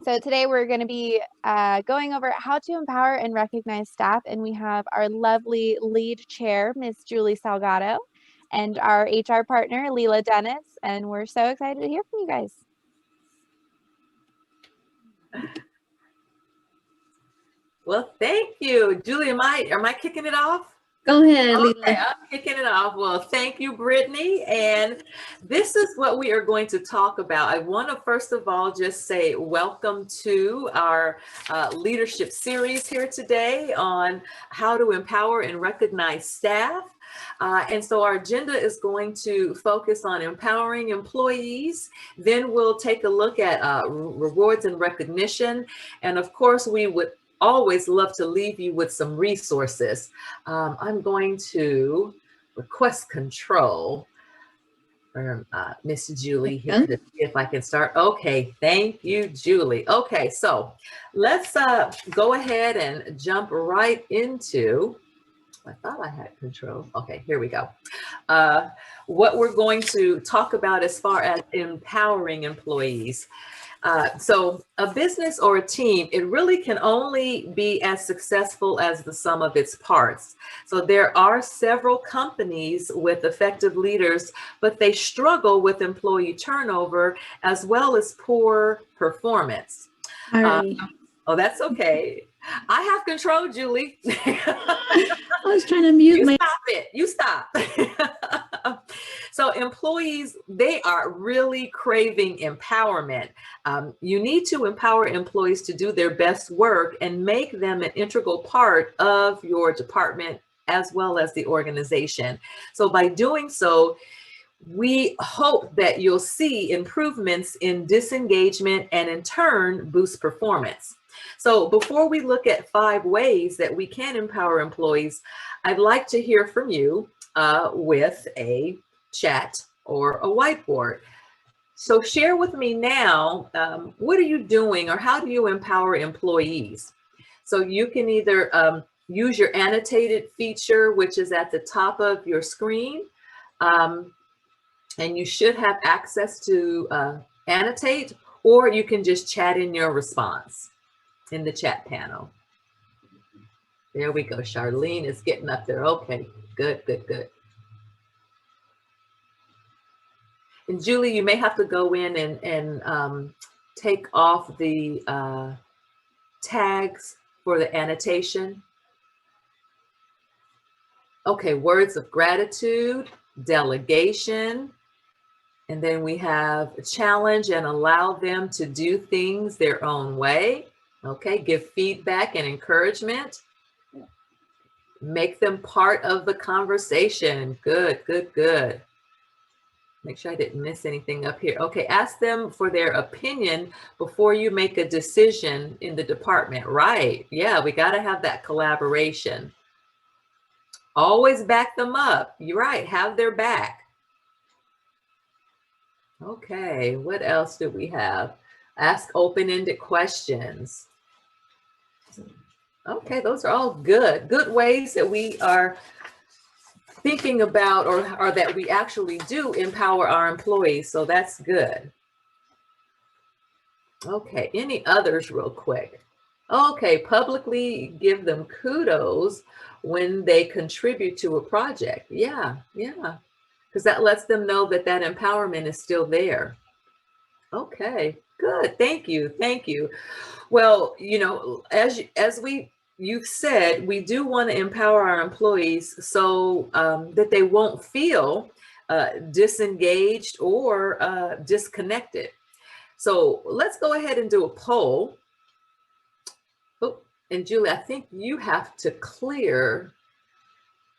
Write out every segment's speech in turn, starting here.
So today we're going to be going over how to empower and recognize staff, and we have our lovely lead chair, Miss Julie Salgado, and our HR partner, Lela Dennis, and we're so excited to hear from you guys. Well, thank you, Julie. Am I kicking it off? Go ahead, Lela. Okay, I'm kicking it off. Well, thank you, Brittany. And this is what we are going to talk about. I want to first of all just say welcome to our leadership series here today on how to empower and recognize staff. And so our agenda is going to focus on empowering employees. Then we'll take a look at rewards and recognition. And of course, we would always love to leave you with some resources. I'm going to request control from Miss Julie here to see if I can start. Okay, thank you, Julie. Okay, so let's go ahead and jump right into, I thought I had control. Okay, here we go. What we're going to talk about as far as empowering employees. So a business or a team, it really can only be as successful as the sum of its parts. So there are several companies with effective leaders, but they struggle with employee turnover as well as poor performance. Oh, that's okay. I have control, Julie. I was trying to mute my. Stop it. You stop. So employees, they are really craving empowerment. You need to empower employees to do their best work and make them an integral part of your department as well as the organization. So by doing so, we hope that you'll see improvements in disengagement and in turn boost performance. So before we look at 5 ways that we can empower employees, I'd like to hear from you with a chat or a whiteboard. So share with me now, what are you doing or how do you empower employees? So you can either use your annotated feature, which is at the top of your screen, and you should have access to annotate, or you can just chat in your response in the chat panel. There we go. Charlene is getting up there. Okay, good, good, good. And Julie, you may have to go in and take off the tags for the annotation. Okay, words of gratitude, delegation, and then we have challenge and allow them to do things their own way. Okay, give feedback and encouragement. Make them part of the conversation. Good, good, good. Make sure I didn't miss anything up here. Okay, ask them for their opinion before you make a decision in the department. Right, yeah, we got to have that collaboration. Always back them up. You're right, have their back. Okay, what else do we have? Ask open-ended questions. Okay, those are all good ways that we are thinking about or that we actually do empower our employees. So that's good. Okay, any others real quick? Okay, publicly give them kudos when they contribute to a project. Yeah, because that lets them know that that empowerment is still there. Okay, good. Thank you. Thank you. Well, you know, as you've said, we do want to empower our employees so that they won't feel disengaged or disconnected. So let's go ahead and do a poll. Oh, and Julie, I think you have to clear.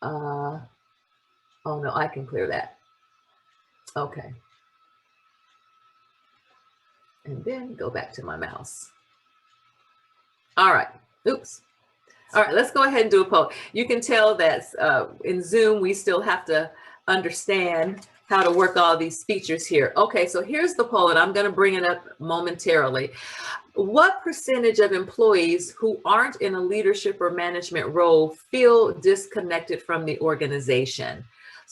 Oh no, I can clear that. Okay. And then go back to my mouse. All right. Oops. All right, let's go ahead and do a poll. You can tell that in Zoom, we still have to understand how to work all these features here. Okay, so here's the poll, and I'm going to bring it up momentarily. What percentage of employees who aren't in a leadership or management role feel disconnected from the organization?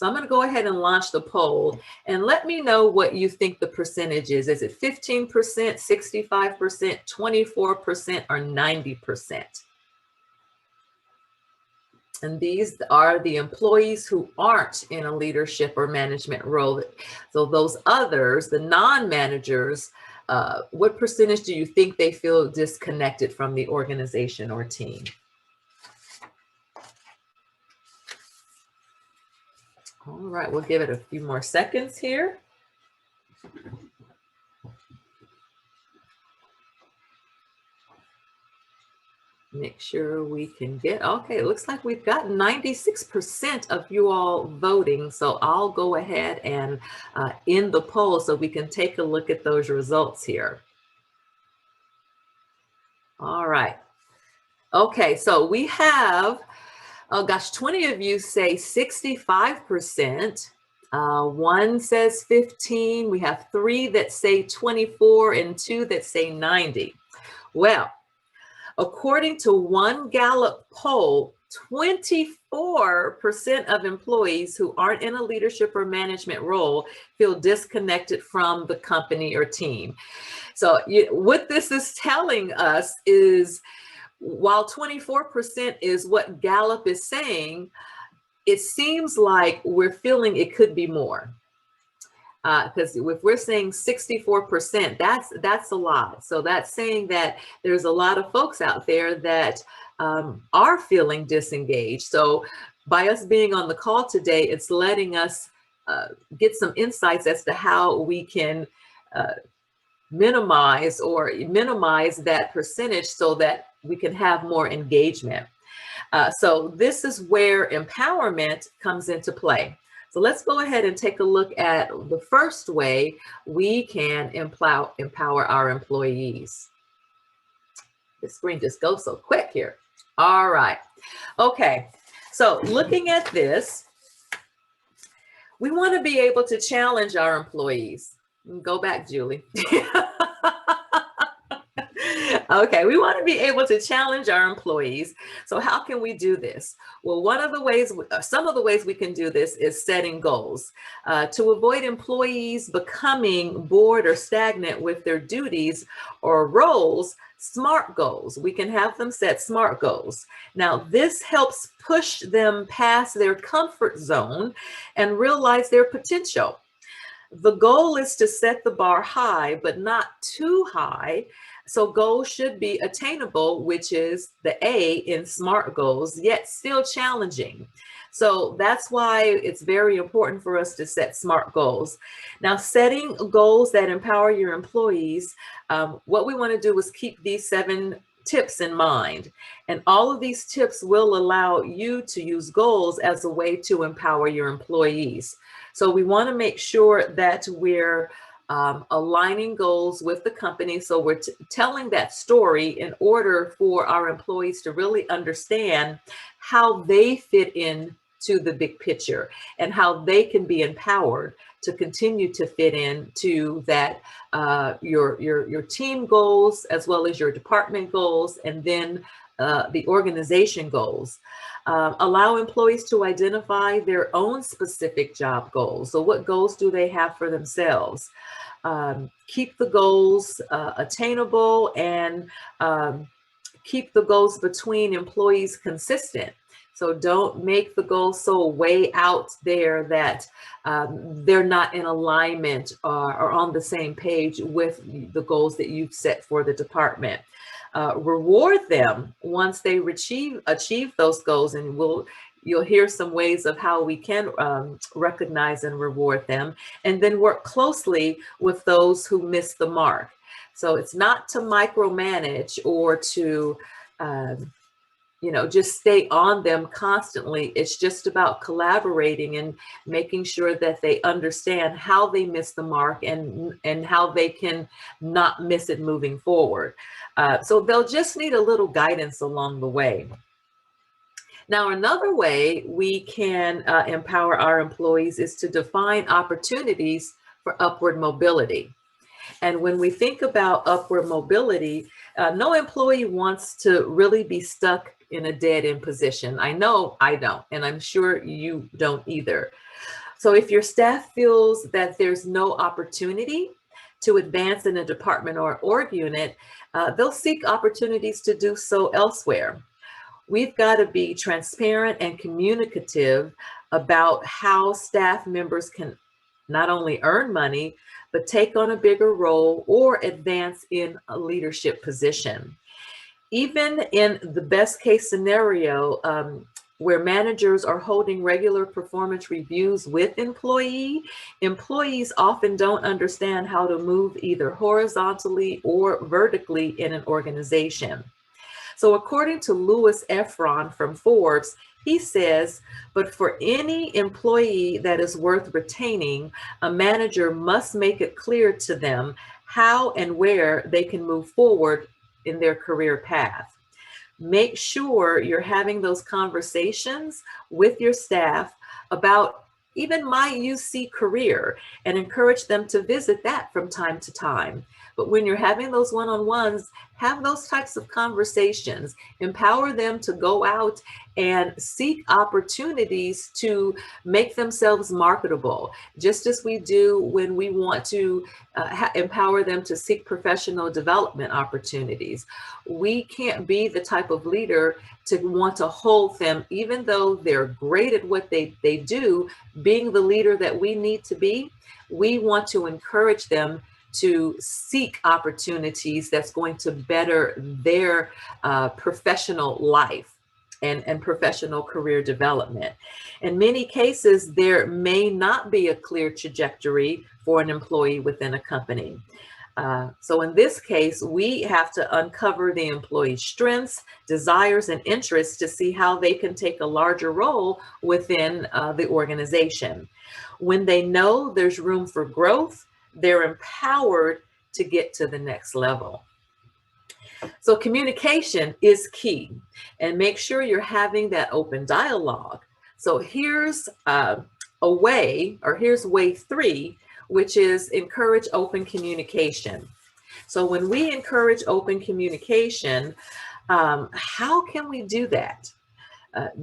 So I'm going to go ahead and launch the poll and let me know what you think the percentage is. Is it 15%, 65%, 24%, or 90%? And these are the employees who aren't in a leadership or management role. So those others, the non-managers, what percentage do you think they feel disconnected from the organization or team? All right, we'll give it a few more seconds here. Make sure we can get, okay, it looks like we've got 96% of you all voting. So I'll go ahead and end the poll so we can take a look at those results here. All right. Okay, so we have, oh gosh, 20 of you say 65%. One says 15. We have 3 that say 24 and 2 that say 90. Well, according to one Gallup poll, 24% of employees who aren't in a leadership or management role feel disconnected from the company or team. So what this is telling us is, while 24% is what Gallup is saying, it seems like we're feeling it could be more. Because if we're saying 64%, that's a lot. So that's saying that there's a lot of folks out there that are feeling disengaged. So by us being on the call today, it's letting us get some insights as to how we can minimize that percentage so that we can have more engagement. So this is where empowerment comes into play. So let's go ahead and take a look at the first way we can empower our employees. The screen just goes so quick here. All right. Okay. So looking at this, we want to be able to challenge our employees. Go back, Julie. Okay, we want to be able to challenge our employees. So how can we do this? Well, some of the ways we can do this is setting goals. To avoid employees becoming bored or stagnant with their duties or roles, SMART goals. We can have them set SMART goals. Now, this helps push them past their comfort zone and realize their potential. The goal is to set the bar high, but not too high. So goals should be attainable, which is the A in SMART goals, yet still challenging. So that's why it's very important for us to set SMART goals. Now, setting goals that empower your employees, what we want to do is keep these 7 tips in mind. And all of these tips will allow you to use goals as a way to empower your employees. So we want to make sure that we're aligning goals with the company. So we're telling that story in order for our employees to really understand how they fit in to the big picture and how they can be empowered to continue to fit into that your team goals as well as your department goals, and then the organization goals. Allow employees to identify their own specific job goals. So what goals do they have for themselves? Keep the goals attainable, and keep the goals between employees consistent. So don't make the goals so way out there that they're not in alignment or on the same page with the goals that you've set for the department. Reward them once they achieve those goals, and you'll hear some ways of how we can recognize and reward them, and then work closely with those who miss the mark. So it's not to micromanage or to just stay on them constantly. It's just about collaborating and making sure that they understand how they miss the mark and how they can not miss it moving forward. So they'll just need a little guidance along the way. Now, another way we can empower our employees is to define opportunities for upward mobility. And when we think about upward mobility, no employee wants to really be stuck in a dead-end position. I know I don't, and I'm sure you don't either. So if your staff feels that there's no opportunity to advance in a department or org unit, they'll seek opportunities to do so elsewhere. We've got to be transparent and communicative about how staff members can not only earn money, but take on a bigger role or advance in a leadership position. Even in the best case scenario, where managers are holding regular performance reviews with employees often don't understand how to move either horizontally or vertically in an organization. So according to Louis Efron from Forbes, he says, but for any employee that is worth retaining, a manager must make it clear to them how and where they can move forward in their career path. Make sure you're having those conversations with your staff about even my UC career and encourage them to visit that from time to time. But when you're having those one-on-ones, have those types of conversations, empower them to go out and seek opportunities to make themselves marketable, just as we do when we want to empower them to seek professional development opportunities. We can't be the type of leader to want to hold them, even though they're great at what they do, being the leader that we need to be. We want to encourage them to seek opportunities that's going to better their professional life and professional career development. In many cases, there may not be a clear trajectory for an employee within a company. So in this case, we have to uncover the employee's strengths, desires, and interests to see how they can take a larger role within the organization. When they know there's room for growth, they're empowered to get to the next level. So communication is key, and make sure you're having that open dialogue. So here's here's way 3, which is encourage open communication. So when we encourage open communication, how can we do that?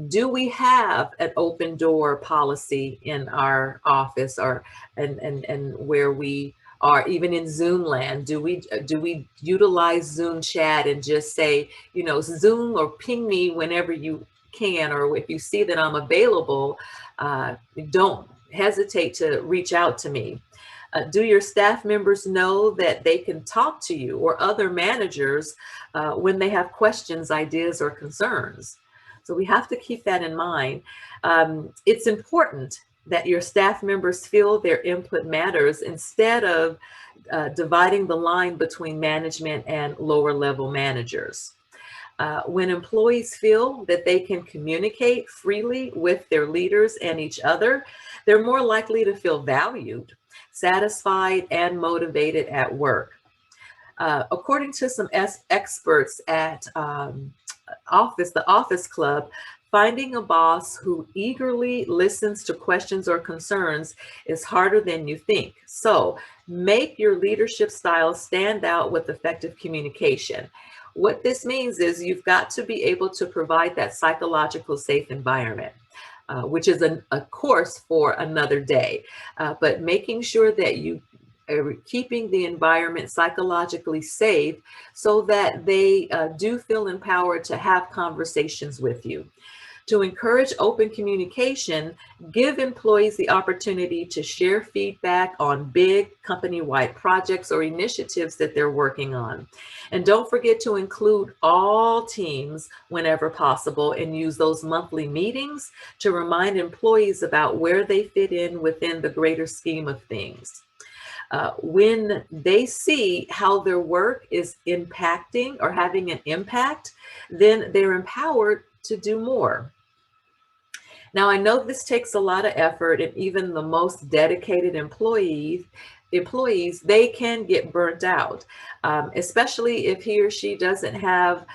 Do we have an open door policy in our office and where we are, even in Zoom land? Do we utilize Zoom chat and just say, Zoom or ping me whenever you can, or if you see that I'm available, don't hesitate to reach out to me. Do your staff members know that they can talk to you or other managers when they have questions, ideas, or concerns? So we have to keep that in mind. It's important that your staff members feel their input matters instead of dividing the line between management and lower level managers. When employees feel that they can communicate freely with their leaders and each other, they're more likely to feel valued, satisfied, and motivated at work. According to some experts at the Office Club, finding a boss who eagerly listens to questions or concerns is harder than you think. So make your leadership style stand out with effective communication. What this means is you've got to be able to provide that psychological safe environment, which is a course for another day, but making sure that you keeping the environment psychologically safe so that they do feel empowered to have conversations with you. To encourage open communication, give employees the opportunity to share feedback on big company-wide projects or initiatives that they're working on. And don't forget to include all teams whenever possible and use those monthly meetings to remind employees about where they fit in within the greater scheme of things. When they see how their work is impacting or having an impact, then they're empowered to do more. Now, I know this takes a lot of effort, and even the most dedicated employees, they can get burnt out, especially if he or she doesn't have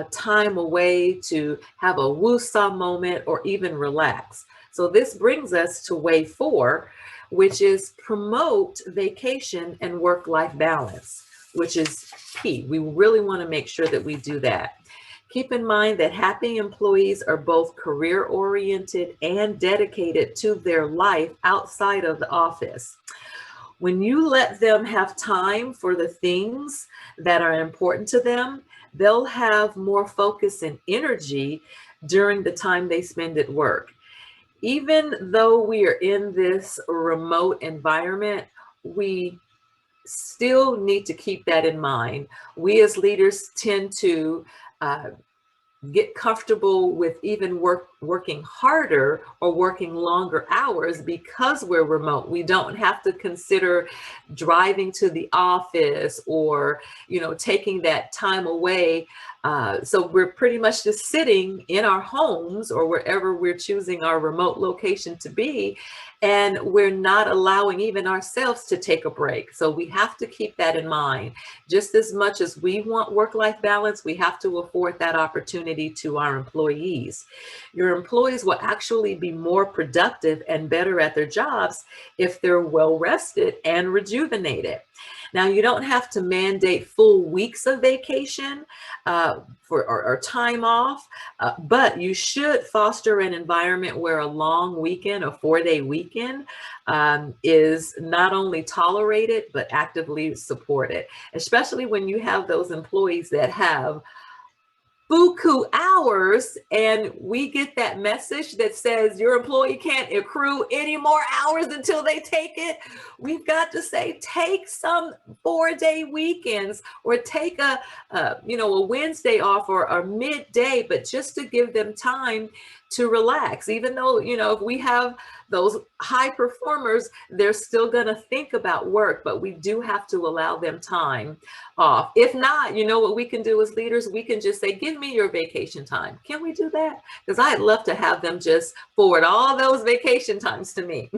time away to have a woo-saw moment or even relax. So this brings us to way 4, which is promote vacation and work-life balance, which is key. We really want to make sure that we do that. Keep in mind that happy employees are both career-oriented and dedicated to their life outside of the office. When you let them have time for the things that are important to them, they'll have more focus and energy during the time they spend at work. Even though we are in this remote environment, we still need to keep that in mind. We as leaders tend to get comfortable with even working harder or working longer hours because we're remote. We don't have to consider driving to the office or, taking that time away. So we're pretty much just sitting in our homes or wherever we're choosing our remote location to be, and we're not allowing even ourselves to take a break. So we have to keep that in mind. Just as much as we want work-life balance, we have to afford that opportunity to our employees. Your employees will actually be more productive and better at their jobs if they're well rested and rejuvenated. Now, you don't have to mandate full weeks of vacation or time off, but you should foster an environment where a long weekend, a 4-day weekend, is not only tolerated, but actively supported, especially when you have those employees that have buku hours, and we get that message that says your employee can't accrue any more hours until they take it. We've got to say, take some 4-day weekends, or take a Wednesday off or a midday, but just to give them time to relax. Even though, if we have those high performers, they're still going to think about work, but we do have to allow them time off. If not, what we can do as leaders, we can just say, give me your vacation time. Can we do that? Because I'd love to have them just forward all those vacation times to me.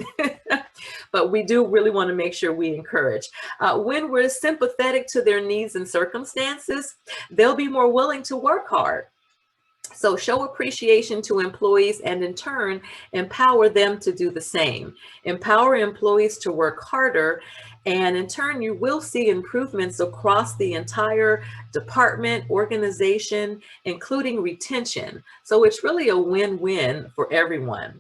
But we do really want to make sure we encourage. When we're sympathetic to their needs and circumstances, they'll be more willing to work hard. So show appreciation to employees and in turn, empower them to do the same. Empower employees to work harder, and in turn, you will see improvements across the entire department, organization, including retention. So it's really a win-win for everyone.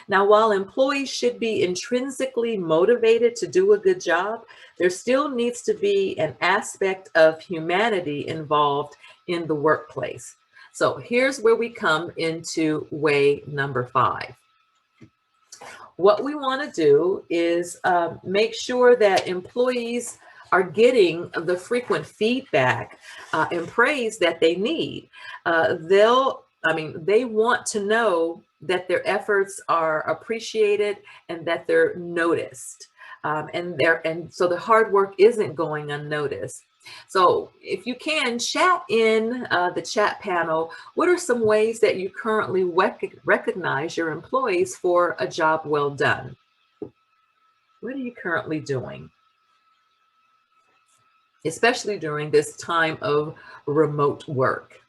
Now, while employees should be intrinsically motivated to do a good job, there still needs to be an aspect of humanity involved in the workplace. So here's where we come into way number 5. What we want to do is make sure that employees are getting the frequent feedback and praise that they need. They want to know that their efforts are appreciated and that they're noticed. And so the hard work isn't going unnoticed. So if you can, chat in the chat panel, what are some ways that you currently recognize your employees for a job well done? What are you currently doing? Especially during this time of remote work.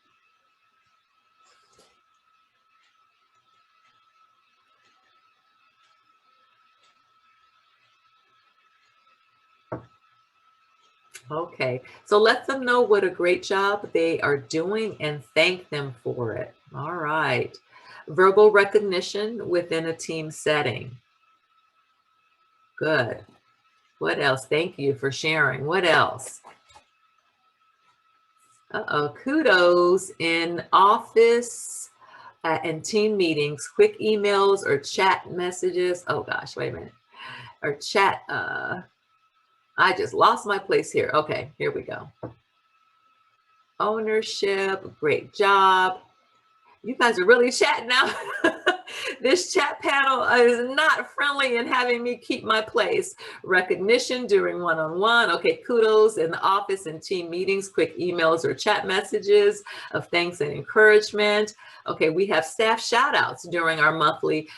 Okay, so let them know what a great job they are doing and thank them for it. All right. Verbal recognition within a team setting. Good. What else? Thank you for sharing. What else? Kudos in office and team meetings, quick emails or chat messages. Oh gosh, wait a minute. Or chat, I just lost my place here. Okay, here we go. Ownership, great job. You guys are really chatting now. This chat panel is not friendly in having me keep my place. Recognition during one-on-one. Okay, kudos in the office and team meetings, quick emails or chat messages of thanks and encouragement. Okay, we have staff shout outs during our monthly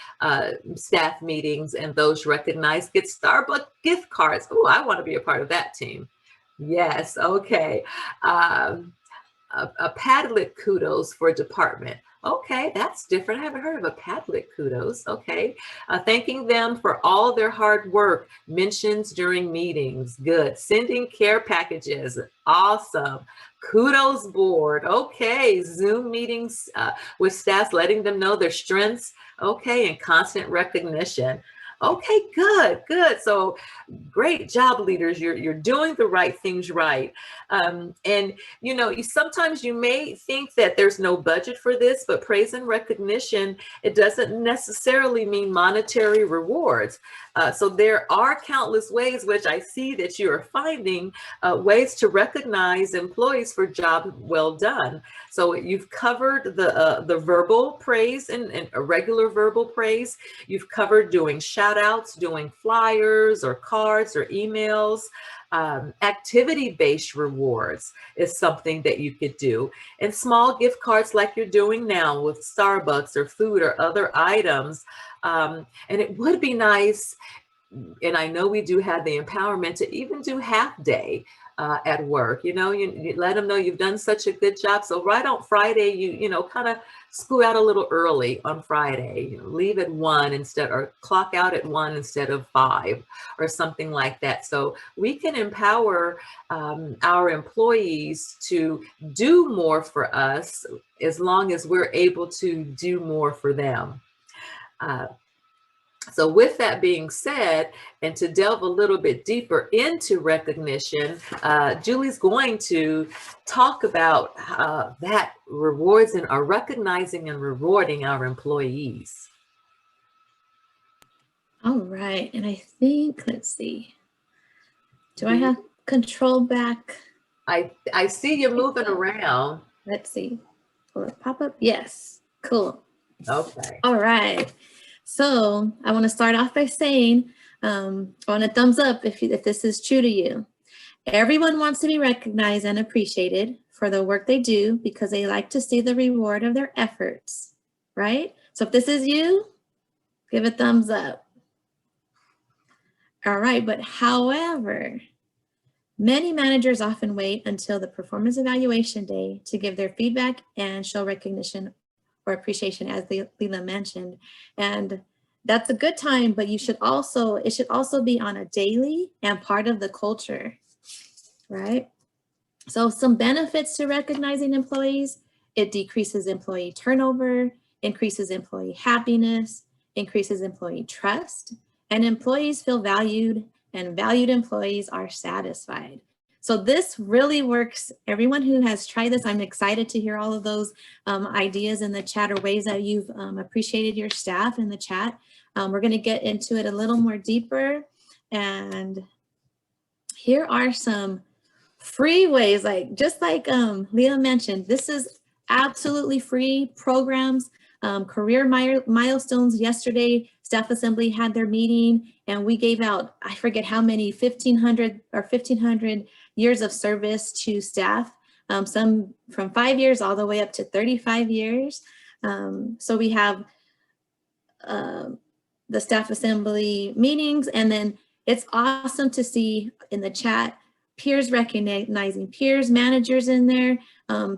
staff meetings, and those recognized get Starbucks gift cards. Oh, I want to be a part of that team. Yes, okay. a Padlet kudos for department. Okay, that's different. I haven't heard of a Padlet kudos. Okay. Thanking them for all their hard work. Mentions during meetings. Good. Sending care packages. Awesome. Kudos board. Okay. Zoom meetings with staff, letting them know their strengths. Okay. And constant recognition. Okay, good, good. So great job, leaders. You're doing the right things right. And you know, sometimes you may think that there's no budget for this, but praise and recognition, it doesn't necessarily mean monetary rewards. So there are countless ways, which I see that you are finding ways to recognize employees for job well done. So you've covered the verbal praise and a regular verbal praise. You've covered doing shout outs, doing flyers or cards or emails. Activity-based rewards is something that you could do. And small gift cards like you're doing now with Starbucks or food or other items. And it would be nice, and I know we do have the empowerment to even do half day at work. You know, you let them know you've done such a good job. So right on Friday, you know, kind of school out a little early on Friday, you know, leave at 1 instead, or clock out at 1 instead of 5 or something like that. So we can empower our employees to do more for us as long as we're able to do more for them. So with that being said, and to delve a little bit deeper into recognition, Julie's going to talk about that rewards and are recognizing and rewarding our employees. All right. And I think, let's see. Do I have control back? I see you moving around. Let's see. Will it pop up? Yes. Cool. Okay. All right. So I want to start off by saying, I want a thumbs up if this is true to you. Everyone wants to be recognized and appreciated for the work they do because they like to see the reward of their efforts, right? So if this is you, give a thumbs up. All right, but however, many managers often wait until the performance evaluation day to give their feedback and show recognition or appreciation, as Lela mentioned. And that's a good time, but it should also be on a daily and part of the culture, right? So some benefits to recognizing employees: it decreases employee turnover, increases employee happiness, increases employee trust, and employees feel valued, and valued employees are satisfied. So this really works. Everyone who has tried this, I'm excited to hear all of those ideas in the chat, or ways that you've appreciated your staff in the chat. We're going to get into it a little more deeper. And here are some free ways, just like Lela mentioned, this is absolutely free programs. Career milestones. Yesterday, staff assembly had their meeting and we gave out, I forget how many, 1,500 years of service to staff, some from 5 years all the way up to 35 years. So we have the staff assembly meetings, and then it's awesome to see in the chat peers recognizing peers, managers in there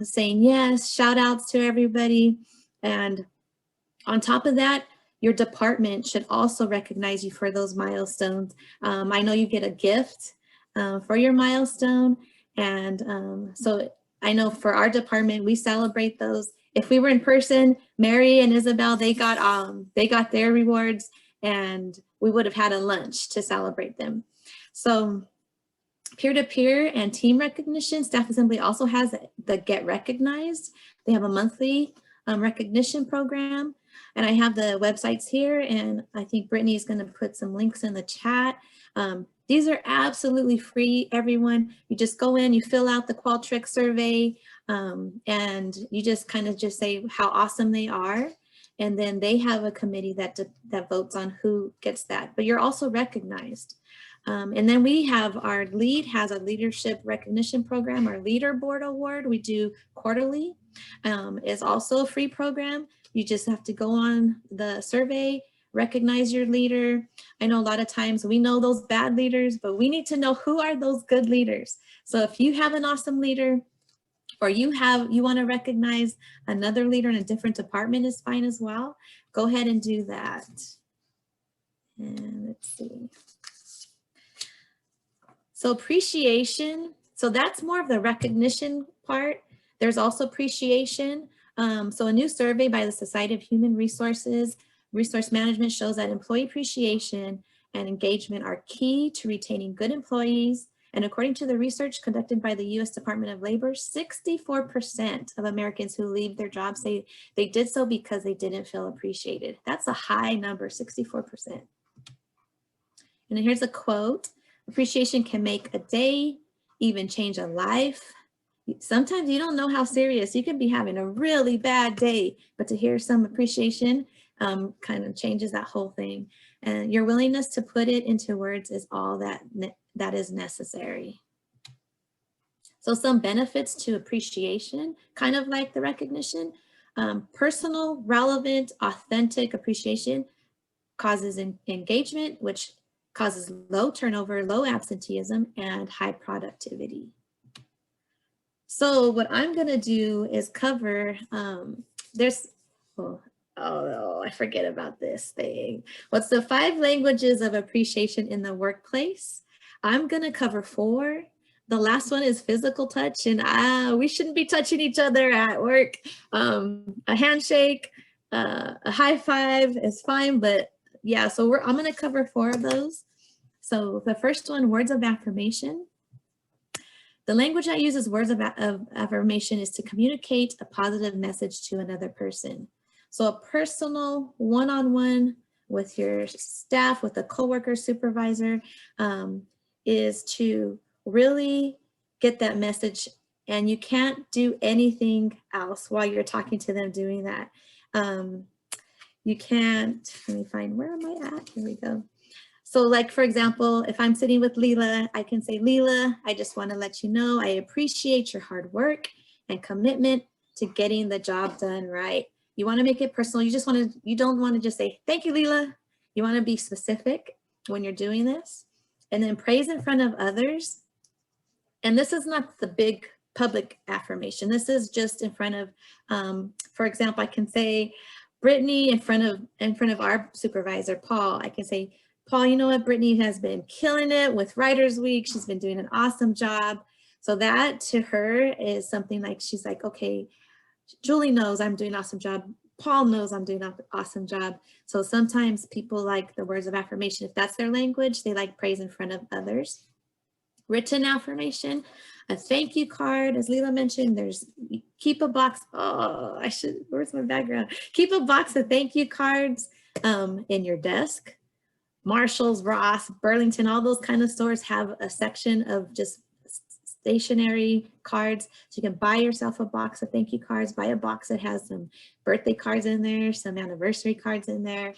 saying yes, shout outs to everybody. And on top of that, your department should also recognize you for those milestones. I know you get a gift for your milestone. And so I know for our department, we celebrate those. If we were in person, Mary and Isabel, they got their rewards, and we would have had a lunch to celebrate them. So peer-to-peer and team recognition, staff assembly also has the Get Recognized. They have a monthly recognition program. And I have the websites here, and I think Brittany is going to put some links in the chat. These are absolutely free, everyone. You just go in, you fill out the Qualtrics survey, and you just kind of just say how awesome they are. And then they have a committee that votes on who gets that. But you're also recognized. And then we have, our lead has a leadership recognition program, our Leaderboard Award we do quarterly, is also a free program. You just have to go on the survey, recognize your leader. I know a lot of times we know those bad leaders, but we need to know who are those good leaders. So if you have an awesome leader, or you want to recognize another leader in a different department is fine as well. Go ahead and do that. And let's see. So appreciation, so that's more of the recognition part. There's also appreciation. So a new survey by the Society of Human Resource Management shows that employee appreciation and engagement are key to retaining good employees. And according to the research conducted by the US Department of Labor, 64% of Americans who leave their jobs say they did so because they didn't feel appreciated. That's a high number, 64%. And then here's a quote: appreciation can make a day, even change a life. Sometimes you don't know how serious, you can be having a really bad day, but to hear some appreciation kind of changes that whole thing. And your willingness to put it into words is all that is necessary. So some benefits to appreciation, kind of like the recognition, personal, relevant, authentic appreciation causes engagement, which causes low turnover, low absenteeism, and high productivity. So what I'm gonna do is cover, I forget about this thing. What's the 5 languages of appreciation in the workplace? I'm gonna cover 4. The last one is physical touch, and we shouldn't be touching each other at work. A handshake, a high five is fine, but yeah, so I'm gonna cover 4 of those. So the first one, words of affirmation. The language I use as words of affirmation is to communicate a positive message to another person. So a personal one-on-one with your staff, with a coworker, supervisor, is to really get that message, and you can't do anything else while you're talking to them doing that. You can't, let me find, where am I at? Here we go. So like, for example, if I'm sitting with Lela, I can say, Lela, I just want to let you know I appreciate your hard work and commitment to getting the job done right. You want to make it personal. You don't want to just say, thank you, Lela. You want to be specific when you're doing this. And then praise in front of others. And this is not the big public affirmation. This is just in front of, for example, I can say, Brittany in front of our supervisor, Paul. I can say, Paul, you know what? Brittany has been killing it with Writers Week. She's been doing an awesome job. So that to her is something like, she's like, okay, Julie knows I'm doing an awesome job. Paul knows I'm doing an awesome job. So sometimes people like the words of affirmation. If that's their language, they like praise in front of others. Written affirmation, a thank you card, as Lela mentioned, keep a box, where's my background? Keep a box of thank you cards in your desk. Marshall's, Ross, Burlington, all those kind of stores have a section of just stationery cards. So you can buy yourself a box of thank you cards, buy a box that has some birthday cards in there, some anniversary cards in there,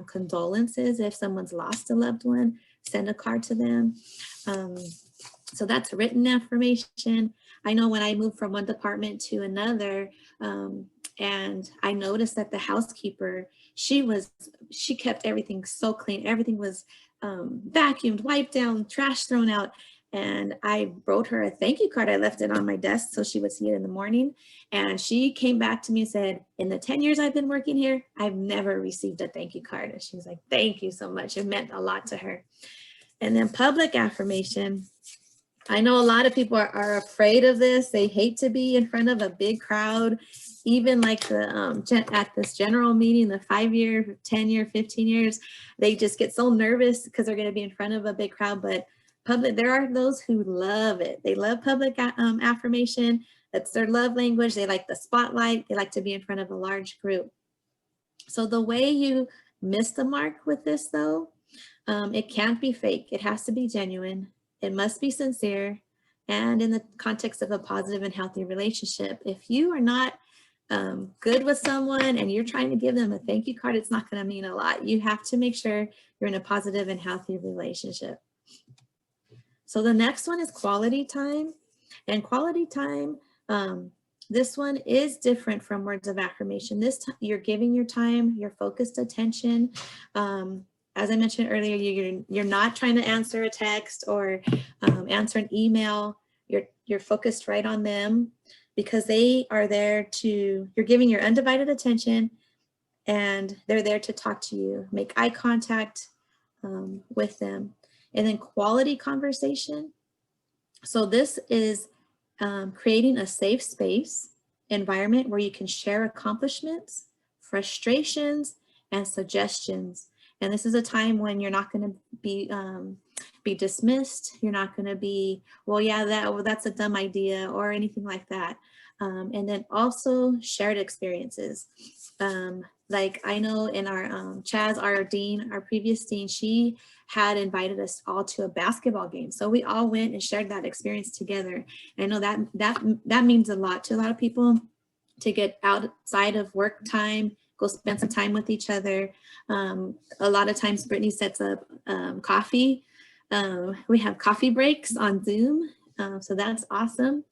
condolences if someone's lost a loved one, send a card to them. So that's written affirmation. I know when I moved from one department to another, and I noticed that the housekeeper, she kept everything so clean. Everything was vacuumed, wiped down, trash thrown out. And I wrote her a thank you card. I left it on my desk so she would see it in the morning. And she came back to me and said, in the 10 years I've been working here, I've never received a thank you card. And she was like, thank you so much. It meant a lot to her. And then public affirmation. I know a lot of people are afraid of this. They hate to be in front of a big crowd, even like the at this general meeting, the 5-year, 10-year, 15 years, they just get so nervous because they're going to be in front of a big crowd. But there are those who love it. They love public affirmation. That's their love language. They like the spotlight. They like to be in front of a large group. So the way you miss the mark with this, though, it can't be fake. It has to be genuine. It must be sincere and in the context of a positive and healthy relationship. If you are not good with someone and you're trying to give them a thank you card, it's not going to mean a lot. You have to make sure you're in a positive and healthy relationship. So the next one is quality time. And quality time, this one is different from words of affirmation. This time you're giving your time, your focused attention. As I mentioned earlier, you're not trying to answer a text or answer an email. You're focused right on them. because they are there to, you're giving your undivided attention, and they're there to talk to you, make eye contact with them. And then quality conversation. So this is creating a safe space environment where you can share accomplishments, frustrations, and suggestions. And this is a time when you're not going to be dismissed. You're not going to be, well, yeah, that's a dumb idea or anything like that. And then also shared experiences. Like I know in our Chaz, our dean, our previous dean, she had invited us all to a basketball game. So we all went and shared that experience together. I know that means a lot to a lot of people, to get outside of work time, go spend some time with each other. A lot of times Brittany sets up coffee. We have coffee breaks on Zoom. So that's awesome.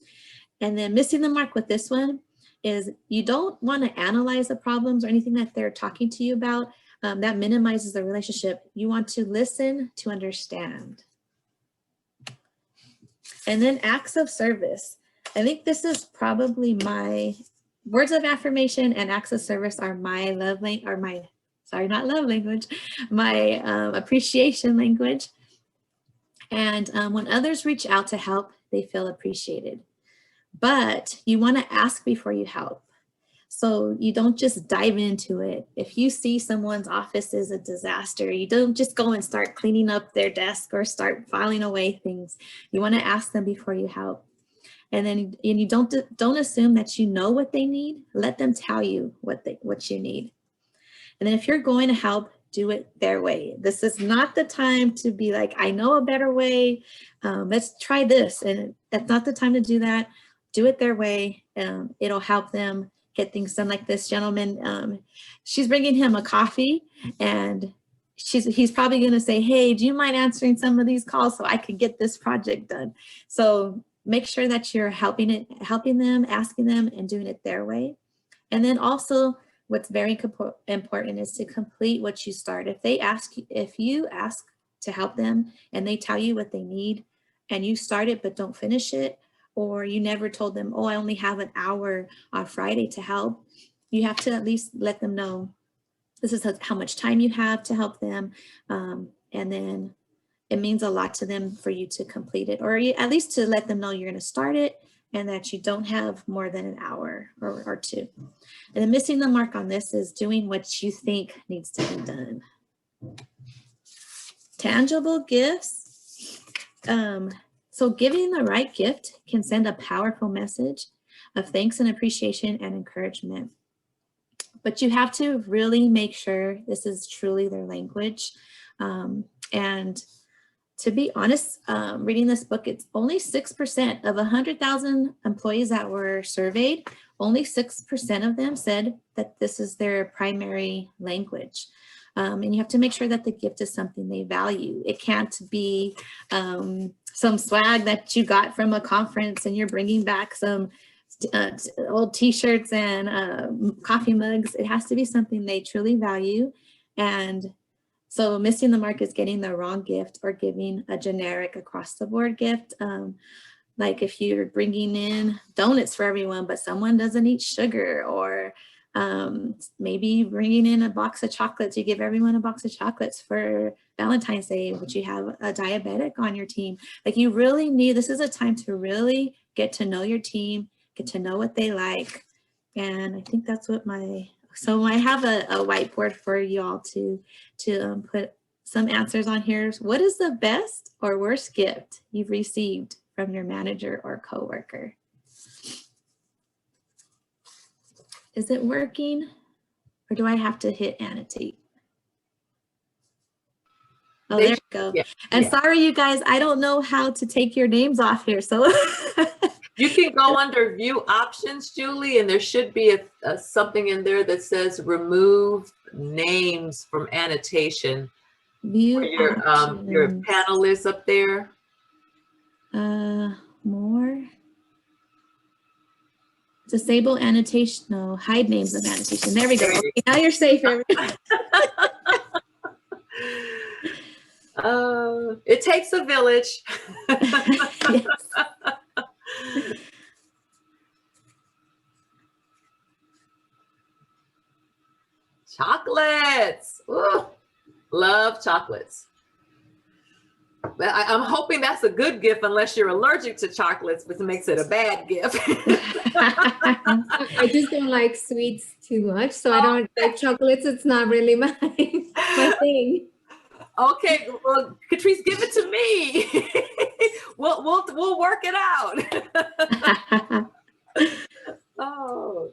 And then missing the mark with this one is you don't want to analyze the problems or anything that they're talking to you about. That minimizes the relationship. You want to listen to understand. And then acts of service. I think this is probably my words of affirmation, and acts of service are my love language, or my, sorry, not love language, my appreciation language. And when others reach out to help, they feel appreciated. But you want to ask before you help. So you don't just dive into it. If you see someone's office is a disaster, you don't just go and start cleaning up their desk or start filing away things. You want to ask them before you help. And then you don't assume that you know what they need. Let them tell you what you need. And then if you're going to help, do it their way. This is not the time to be like, I know a better way. Let's try this. And that's not the time to do that. Do it their way. It'll help them get things done. Like this gentleman, she's bringing him a coffee, and he's probably going to say, hey, do you mind answering some of these calls so I can get this project done? So make sure that you're helping them, asking them, and doing it their way. And then also what's very important is to complete what you start. If you ask to help them and they tell you what they need and you start it but don't finish it, or you never told them, oh, I only have an hour on Friday to help, you have to at least let them know this is how much time you have to help them. And then it means a lot to them for you to complete it, or at least to let them know you're going to start it and that you don't have more than an hour or two. And then missing the mark on this is doing what you think needs to be done. Tangible gifts. So giving the right gift can send a powerful message of thanks and appreciation and encouragement. But you have to really make sure this is truly their language. And to be honest, reading this book, it's only 6% of 100,000 employees that were surveyed, only 6% of them said that this is their primary language. And you have to make sure that the gift is something they value. It can't be some swag that you got from a conference and you're bringing back some old t-shirts and coffee mugs. It has to be something they truly value. And so missing the mark is getting the wrong gift or giving a generic across the board gift. Like if you're bringing in donuts for everyone, but someone doesn't eat sugar, or maybe bringing in a box of chocolates, you give everyone a box of chocolates for Valentine's Day, but you have a diabetic on your team. Like you really need, this is a time to really get to know your team, get to know what they like. And I think that's what so I have a whiteboard for you all to put some answers on here. What is the best or worst gift you've received from your manager or coworker? Is it working, or do I have to hit annotate? Oh, there we go. Yeah, and yeah. Sorry, you guys, I don't know how to take your names off here. So you can go under view options, Julie, and there should be something in there that says remove names from annotation. View your panelists up there. More. Disable annotation. No, hide names of annotation. There we go. Okay, now you're safe. It takes a village. Yes. Chocolates. Ooh, love chocolates. I'm hoping that's a good gift unless you're allergic to chocolates, which makes it a bad gift. I just don't like sweets too much, so I don't like chocolates. It's not really my thing. Okay, well, Catrice, give it to me. we'll work it out. Oh.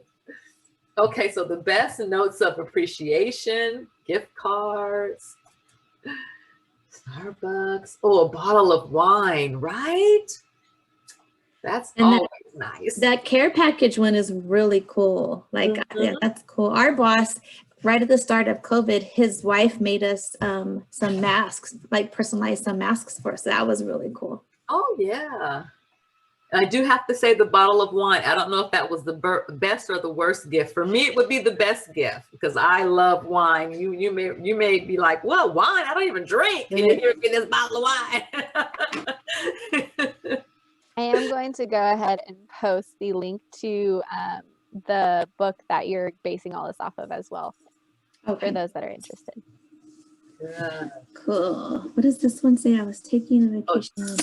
Okay, so the best notes of appreciation, gift cards, Starbucks. Oh, a bottle of wine, right? That's And always nice. That care package one is really cool. Like, yeah, that's cool. Our boss, right at the start of COVID, his wife made us some masks, like personalized some masks for us. That was really cool. Oh, yeah. I do have to say the bottle of wine. I don't know if that was the best or the worst gift. For me, it would be the best gift because I love wine. You may be like, well, wine, I don't even drink. And you're getting this bottle of wine. I am going to go ahead and post the link to the book that you're basing all this off of as well, for those that are interested. Yeah. Cool. What does this one say? I was taking a vacation.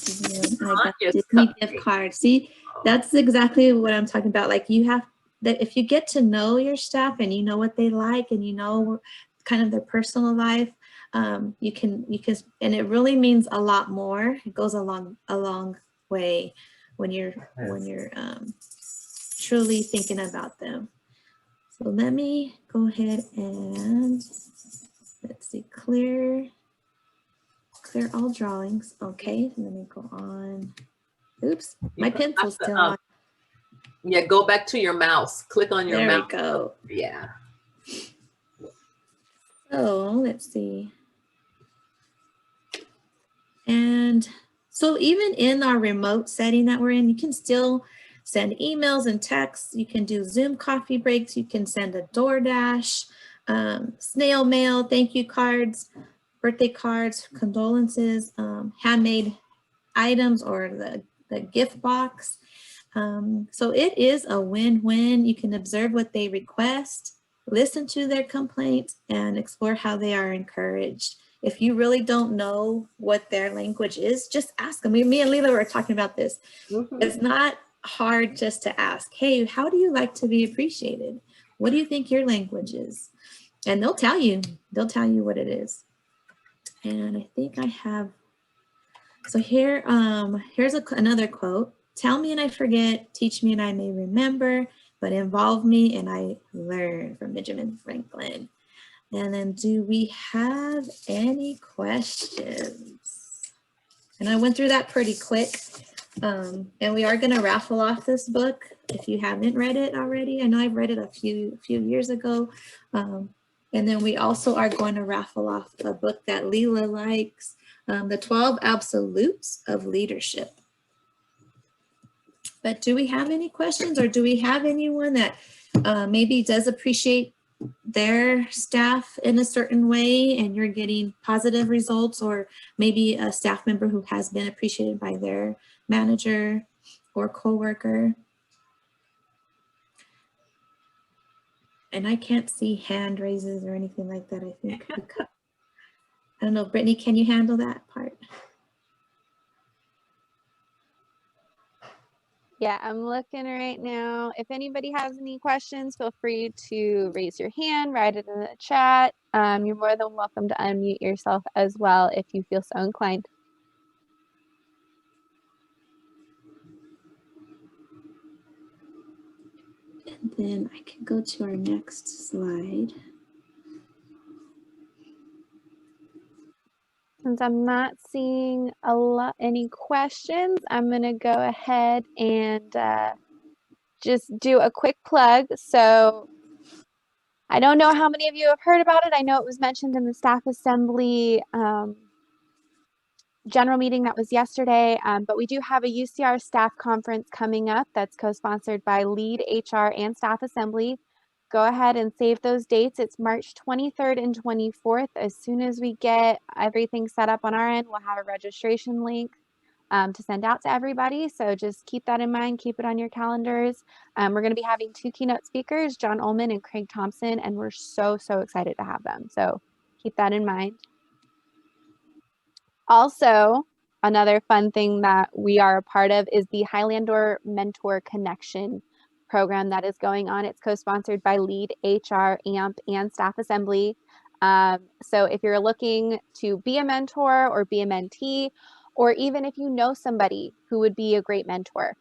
And I got Disney gift card. See, that's exactly what I'm talking about. Like, you have that, if you get to know your staff and you know what they like and you know kind of their personal life, you can, and it really means a lot more. It goes a long way when you're truly thinking about them. So let me go ahead and let's see, clear all drawings. Okay, let me go on. Oops, my pencil's still on. Yeah, go back to your mouse. Click on your mouse. There we go. Yeah. So let's see. And so even in our remote setting that we're in, you can still send emails and texts. You can do Zoom coffee breaks. You can send a DoorDash, snail mail, thank you cards, birthday cards, condolences, handmade items, or the gift box. So it is a win-win. You can observe what they request, listen to their complaints, and explore how they are encouraged. If you really don't know what their language is, just ask them. Me and Lela were talking about this. It's not hard just to ask, hey, how do you like to be appreciated? What do you think your language is? And they'll tell you what it is. And I think I have, so here, here's another quote. Tell me and I forget, teach me and I may remember, but involve me and I learn, from Benjamin Franklin. And then, do we have any questions? And I went through that pretty quick. And we are going to raffle off this book if you haven't read it already. I know I've read it a few years ago. And then we also are going to raffle off a book that Lela likes, The 12 Absolutes of Leadership. But do we have any questions, or do we have anyone that maybe does appreciate their staff in a certain way and you're getting positive results, or maybe a staff member who has been appreciated by their manager or coworker? And I can't see hand raises or anything like that, I think. I don't know, Brittany, can you handle that part? Yeah, I'm looking right now. If anybody has any questions, feel free to raise your hand, write it in the chat. You're more than welcome to unmute yourself as well if you feel so inclined. And then I can go to our next slide. Since I'm not seeing any questions, I'm going to go ahead and just do a quick plug. So I don't know how many of you have heard about it. I know it was mentioned in the staff assembly general meeting that was yesterday, but we do have a UCR staff conference coming up that's co-sponsored by Lead, HR, and Staff Assembly. Go ahead and save those dates. It's March 23rd and 24th. As soon as we get everything set up on our end, we'll have a registration link. to send out to everybody. So just keep that in mind, keep it on your calendars. We're going to be having 2 keynote speakers, John Ullman and Craig Thompson, and we're so excited to have them. So keep that in mind. Also, another fun thing that we are a part of is the Highlander Mentor Connection program that is going on. It's co-sponsored by LEAD, HR, AMP, and Staff Assembly. So if you're looking to be a mentor or be a mentee, or even if you know somebody who would be a great mentor,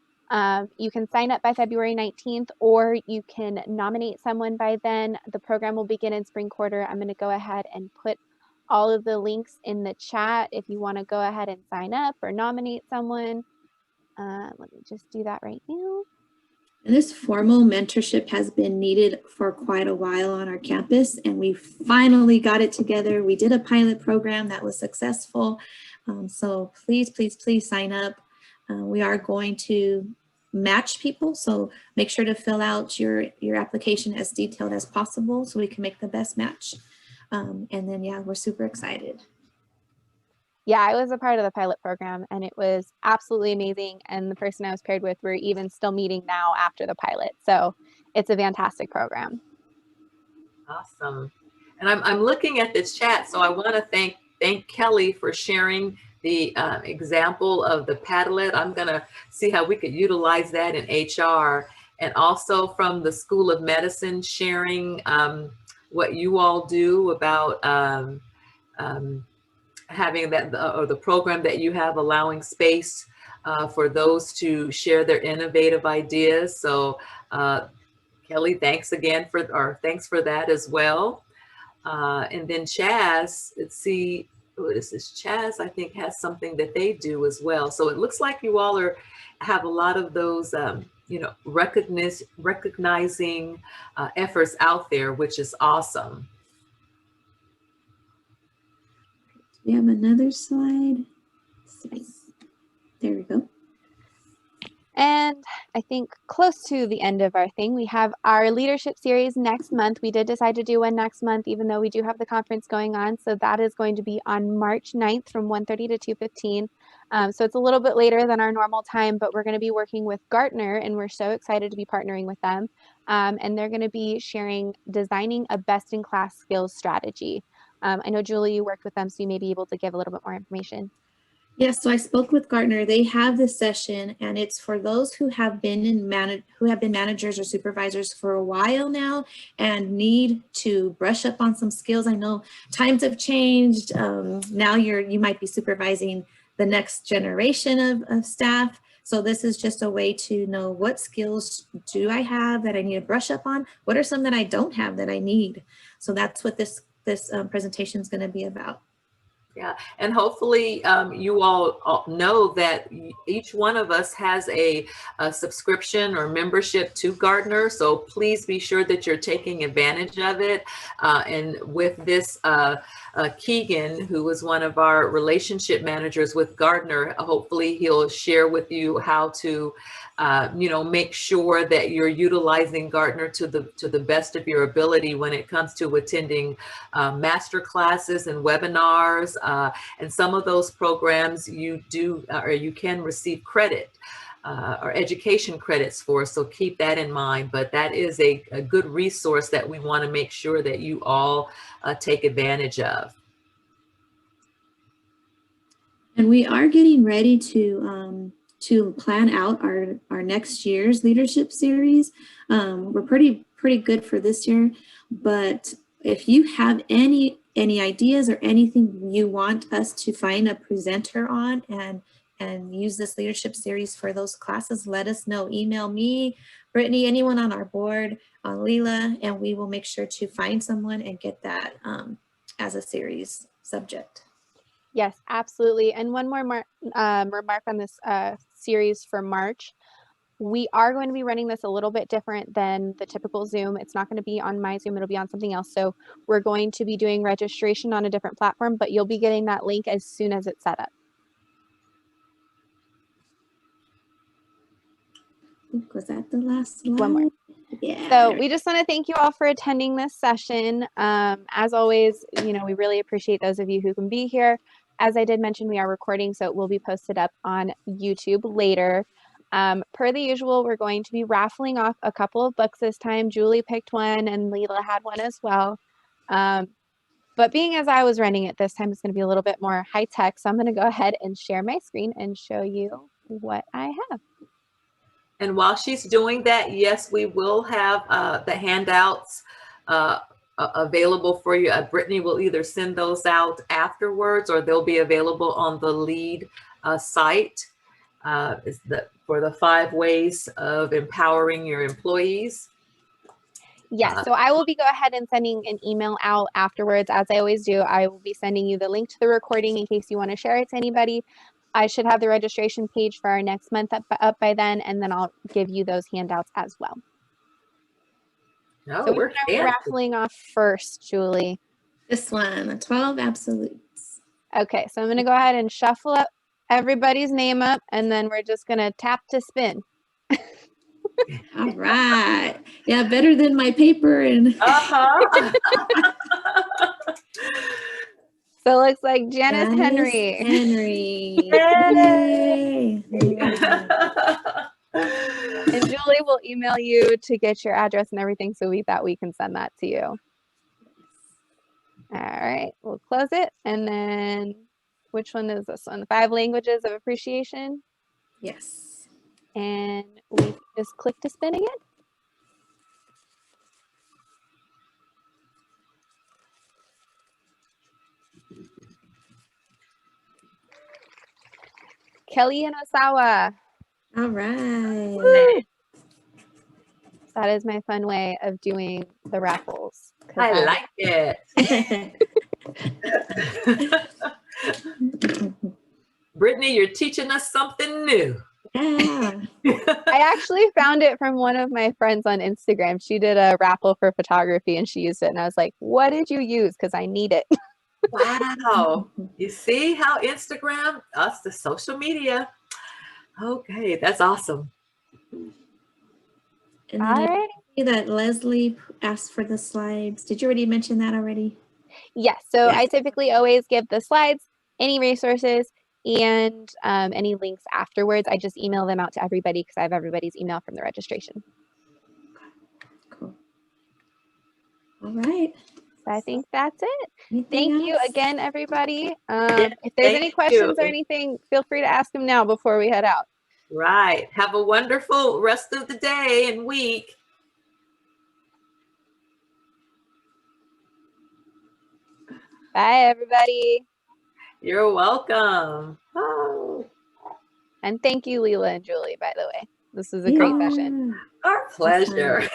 you can sign up by February 19th, or you can nominate someone by then. The program will begin in spring quarter. I'm going to go ahead and put all of the links in the chat if you want to go ahead and sign up or nominate someone. Let me just do that right now. And this formal mentorship has been needed for quite a while on our campus, and we finally got it together. We did a pilot program that was successful. So please sign up. We are going to match people, so make sure to fill out your application as detailed as possible so we can make the best match. And then, yeah, we're super excited. Yeah, I was a part of the pilot program, and it was absolutely amazing. And the person I was paired with, we're even still meeting now after the pilot. So it's a fantastic program. Awesome. And I'm looking at this chat, so I want to thank Kelly for sharing the example of the Padlet. I'm going to see how we could utilize that in HR, and also from the School of Medicine sharing what you all do about having that, or the program that you have, allowing space for those to share their innovative ideas. So Kelly, thanks for that as well. And then Chaz, let's see, what is this? Chaz, I think, has something that they do as well. So it looks like you all have a lot of those, recognizing efforts out there, which is awesome. We have another slide. There we go. And I think close to the end of our thing, we have our leadership series next month. We did decide to do one next month, even though we do have the conference going on. So that is going to be on March 9th from 1:30 to 2:15. So it's a little bit later than our normal time, but we're going to be working with Gardner, and we're so excited to be partnering with them. And they're going to be sharing designing a best-in-class skills strategy. I know, Julie, you worked with them, so you may be able to give a little bit more information. Yes, so I spoke with Gardner. They have this session, and it's for those who have been managers or supervisors for a while now and need to brush up on some skills. I know times have changed. Now you might be supervising the next generation of staff. So this is just a way to know what skills do I have that I need to brush up on? What are some that I don't have that I need? So that's what this presentation is going to be about. Yeah, and hopefully you all know that each one of us has a subscription or membership to Gardner. So please be sure that you're taking advantage of it. And with this, Keegan, who is one of our relationship managers with Gardner, hopefully he'll share with you how to make sure that you're utilizing Gardner to the best of your ability when it comes to attending master classes and webinars. And some of those programs you can receive credit or education credits for, so keep that in mind. But that is a good resource that we want to make sure that you all take advantage of. And we are getting ready to plan out our next year's leadership series. We're pretty good for this year, but if you have any ideas or anything you want us to find a presenter on and use this leadership series for those classes, let us know. Email me, Brittany, anyone on our board, Lela, and we will make sure to find someone and get that as a series subject. Yes, absolutely. And one more remark on this series for March. We are going to be running this a little bit different than the typical Zoom. It's not going to be on my Zoom, it'll be on something else. So we're going to be doing registration on a different platform, but you'll be getting that link as soon as it's set up. Was that the last slide? One more. Yeah. So we just want to thank you all for attending this session. As always, we really appreciate those of you who can be here. as I did mention, we are recording, so it will be posted up on YouTube later. Per the usual, we're going to be raffling off a couple of books this time. Julie picked one and Lela had one as well. But being as I was running it this time, it's going to be a little bit more high tech. So I'm going to go ahead and share my screen and show you what I have. And while she's doing that, yes, we will have the handouts available for you. Brittany will either send those out afterwards or they'll be available on the lead site. For the 5 ways of empowering your employees. Yes, so I will be go ahead and sending an email out afterwards, as I always do. I will be sending you the link to the recording in case you want to share it to anybody. I should have the registration page for our next month up by then, and then I'll give you those handouts as well. No, So we're raffling off first, Julie. This one, the 12 absolutes. Okay, so I'm going to go ahead and shuffle up everybody's name up, and then we're just going to tap to spin. All right. Yeah, better than my paper. And So it looks like Janice Henry. Yay. And Julie will email you to get your address and everything so we can send that to you. All right, we'll close it. And then which one is this one? 5 languages of appreciation? Yes. And we just click to spin again. Kelly and Osawa. All right. Woo! That is my fun way of doing the raffles. I like it. Brittany, you're teaching us something new. Yeah. I actually found it from one of my friends on Instagram. She did a raffle for photography and she used it. And I was like, what did you use? Because I need it. Wow. You see how Instagram, us, the social media. Okay, that's awesome. And then I see that Leslie asked for the slides. Did you already mention that already? Yes. So I typically always give the slides, any resources, and any links afterwards. I just email them out to everybody because I have everybody's email from the registration. Cool. All right. So I think that's it. Anything Thank you else? again, everybody. If there's any questions or anything, feel free to ask them now before we head out. Right. Have a wonderful rest of the day and week. Bye, everybody. You're welcome. Oh. And thank you, Lela and Julie, by the way. This was a great session. Our pleasure.